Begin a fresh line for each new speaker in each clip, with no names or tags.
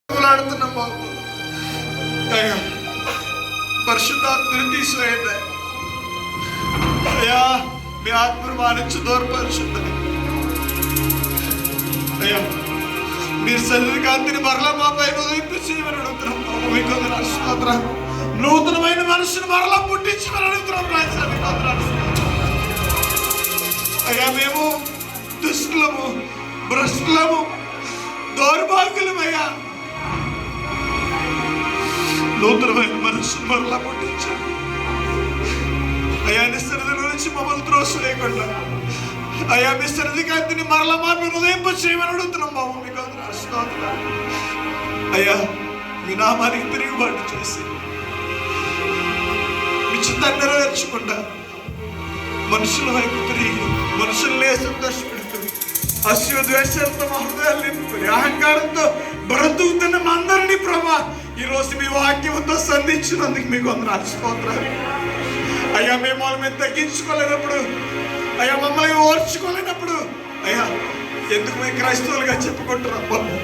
ఆడుతున్నాం బాబు. అయ్యా పరిశుద్ధాత్మని తీసివేయండి అయ్యా. మీ ఆత్మను మానించి దూరపరుచుందని అయ్యా. మీరు శరీర కాంతిని మరలా మా పైన ఉదయింపచేయమని అడుగుతున్నాం బాబు. మీకు స్తోత్రం. నూతనమైన మనుషుని మరలా పుట్టించమని అడుగుతున్నాం రాజ్యానికి అయ్యా. మేము దుష్టులము, భ్రష్టులము, దౌర్భాగ్యులమయ్యా. నూతనమైన మనుషులు మరలా పుట్టించారు అయ్యా. నీ సన్నిధిలో నుంచి మమ్మల్ని త్రోసివేయకుండా అయ్యా మీ సన్నిధి కాంతిని మరలా మా హృదయింప చేయమని అడుగుతున్నాం బాబు. మీకు స్తోత్రం అయ్యా. మీ నామానికి తిరుగుబాటు చేసి మీ చిత్తాన్ని నెరవేర్చకుండా మనుషుల వైపు తిరిగి మనుషులనే సంతోషపెడుతూ అశ్వద్వేషాలతో మా హృదయాలు నింపుకొని అహంకారంతో బ్రతుకుతున్న మా అందరినీ ప్రభా ఈ రోజు మీ వాక్యంతో సంధించినందుకు మీకు స్తోత్రాలు అయ్యా. మేము వాళ్ళని తగ్గించుకోలేనప్పుడు అయ్యా, మమ్మల్ని ఓర్చుకోలేనప్పుడు అయ్యా ఎందుకు మేము క్రైస్తవులుగా చెప్పుకుంటున్నాం బాబు?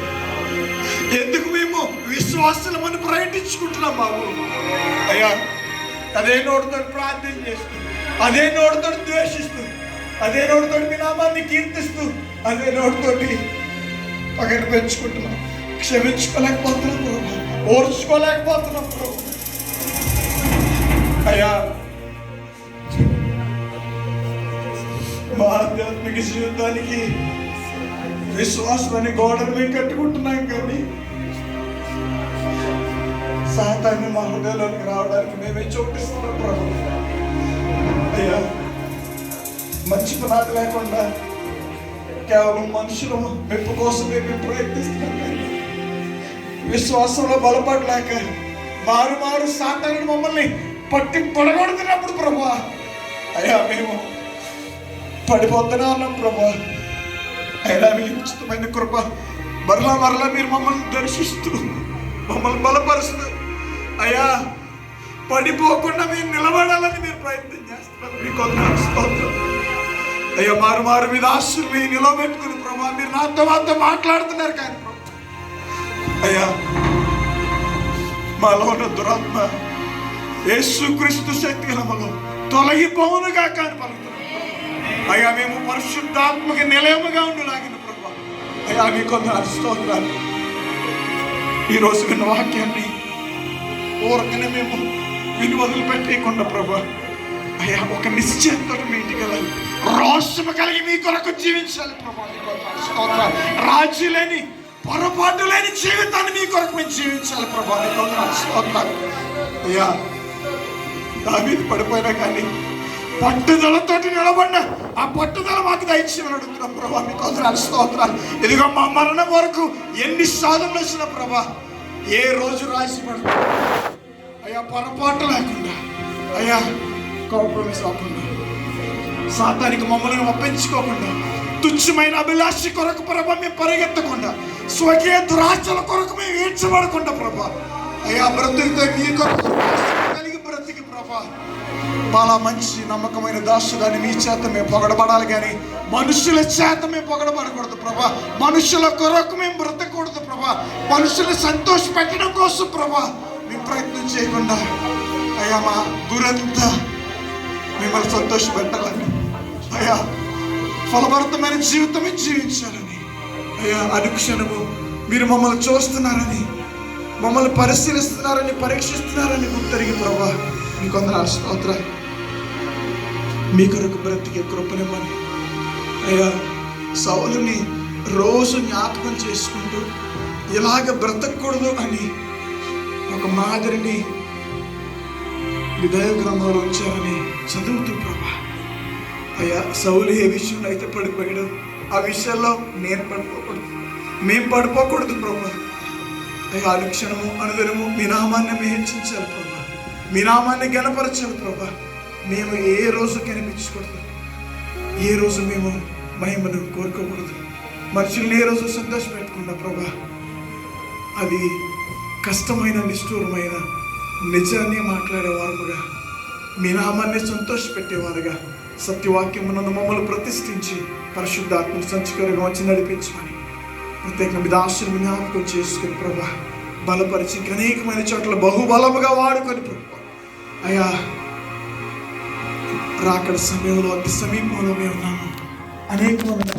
ఎందుకు మేము విశ్వాసులమని ప్రకటించుకుంటున్నాం బాబు? అయ్యా అదే నోటితో ప్రార్థన చేస్తూ, అదే నోటితో ద్వేషిస్తూ, అదే నోటితో మీ నామాన్ని కీర్తిస్తూ, అదే నోటితోటి పగటి పెంచుకుంటున్నాం. క్షమించుకోలేకపోతున్నాం ప్రభు, ఓర్చుకోలేకపోతున్నాం ప్రభు. అయ్యా మా ఆధ్యాత్మిక జీవితానికి విశ్వాసాన్ని గోడను మేము కట్టుకుంటున్నాం, కానీ సాతాన్ని మా హృదయంలోకి రావడానికి మేమే చోటిస్తున్నాం ప్రభు. అయ్యా మంచి పునాది లేకుండా కేవలం మనుషుల మెప్పు కోసమే మేము ప్రయత్నిస్తున్నాం, కానీ విశ్వాసంలో బలపడలేక మారు మారు సాతాను మమ్మల్ని పట్టి పడగొడుతున్నప్పుడు ప్రభు అయ్యా మేము పడిపోతూనే ఉన్నాం ప్రభు. అయినా మీ ఉచితమైన కృప మరలా మరలా మీరు మమ్మల్ని దర్శిస్తూ మమ్మల్ని బలపరుస్తూ అయ్యా పడిపోకుండా మీరు నిలబడాలని మీరు ప్రయత్నం చేస్తున్నారు. మీకు స్తోత్రం అయ్యా. మారు మారు మీద ఆశల్ని నిలబెట్టుకుని ప్రభా మీరు నాతో మాట్లాడుతున్నారు, కానీ అయ్యా మాలో ఉన్న దురాత్మ యేసుక్రీస్తు శక్తి నమ్మలో తొలగిపోవునుగా కానీ పలుకుతున్నాం అయ్యా. మేము పరిశుద్ధాత్మకి నిలయముగా ఉండలాగిన ప్రభా అయ్యా మీకు స్తోత్రాలు. ఈరోజు విన్న వాక్యాన్ని ఊరకనే మేము విని వదిలిపెట్టేయకుండా ప్రభా అయ్యా ఒక నిశ్చయంతో మీ ఇంటికి వెళ్ళాలి, రోషము కలిగి మీ కొరకు జీవించాలి ప్రభా. స్తోత్రాలు. రాజీ లేని పొరపాటు లేని జీవితాన్ని మీ కొరకు మేము జీవించాలి ప్రభా. స్తోత్రాలు అయ్యా. దావీదు పడిపోయినా కానీ పట్టుదలతోటి నిలబడిన ఆ పట్టుదల మాకు దయచేయమని అడుగుతున్నాం ప్రభా. మీకు స్తోత్రాలు. ఇదిగో మా మరణం వరకు ఎన్ని సాధనలు వచ్చిన ప్రభా ఏ రోజు రాసి పడుతుంది అయ్యా, పొరపాటు లేకుండా అయ్యా, కాంప్రమైజ్ అవ్వకుండా, సాతానికి మమ్మల్ని ఒప్పించుకోకుండా, తుచ్చమైన అభిలాష కొరకు ప్రభా మేము పరిగెత్తకుండా, స్వకీయ దురాశల కొరకు మేము ఈడ్చబడకుండా ప్రభా అయ్యా బ్రతుకుతో మీ కొరకు కలిగి బ్రతికి ప్రభా చాలా మంచి నమ్మకమైన దాసుదాన్ని మీ చేత మేము పొగడబడాలి, కానీ మనుషుల చేత మేము పొగడబడకూడదు ప్రభా. మనుషుల కొరకు మేము బ్రతకూడదు ప్రభా. మనుషులు సంతోష పెట్టడం కోసం ప్రభా మేము ప్రయత్నం చేయకుండా అయ్యా మా గురంతా మిమ్మల్ని సంతోష పెట్టాలని అయ్యా, ఫలభరితమైన జీవితమే జీవించాలని అయ్యా, అనుక్షణము మీరు మమ్మల్ని చూస్తున్నారని, మమ్మల్ని పరిశీలిస్తున్నారని, పరీక్షిస్తున్నారని గుర్తెరిగి ప్రభా మీకు స్తోత్రాలు. మీ కొరకు బ్రతికే కృపనివ్వని అయ్యా. సౌలుని రోజు జ్ఞాపకం చేసుకుంటూ ఇలాగ బ్రతకూడదు అని ఒక మాదిరిని దైవ గ్రంథంలో ఉంచారని చదువుతూ ప్రభా అయ్యా సౌలు ఏ విషయంలో అయితే పడిపోయాడు ఆ విషయాల్లో నేను పడిపోకూడదు, మేము పడిపోకూడదు ప్రభా అయ్యా. అనుక్షణము అనుదినము మీ నామాన్ని మేము హెచ్చించాలి ప్రభా, మీ నామాన్ని ఘనపరచాలి ప్రభా. మేము ఏ రోజు కనిపించకూడదు, ఏ రోజు మేము మహిమను కోరుకోకూడదు, మనుషుల్ని ఏ రోజు సంతోష పెట్టకుండా ప్రభా అది కష్టమైన నిష్ఠూరమైన నిజాన్ని మాట్లాడేవారుగా, మీ నామాన్ని సంతోష పెట్టేవారుగా, సత్యవాక్యమునందు మమ్మల్ని ప్రతిష్ఠించి పరిశుద్ధాత్మ సంచికరంగా వచ్చి నడిపించమని ప్రత్యేక మీ దాసుని జ్ఞాపకం చేసుకుని ప్రభా బలపరిచి అనేకమైన చోట్ల బహుబలముగా వాడుకొని ప్రభా అయ్యా రాకడ సమయంలో అతి సమీపంలో మేము ఉన్నాము అనేకమైన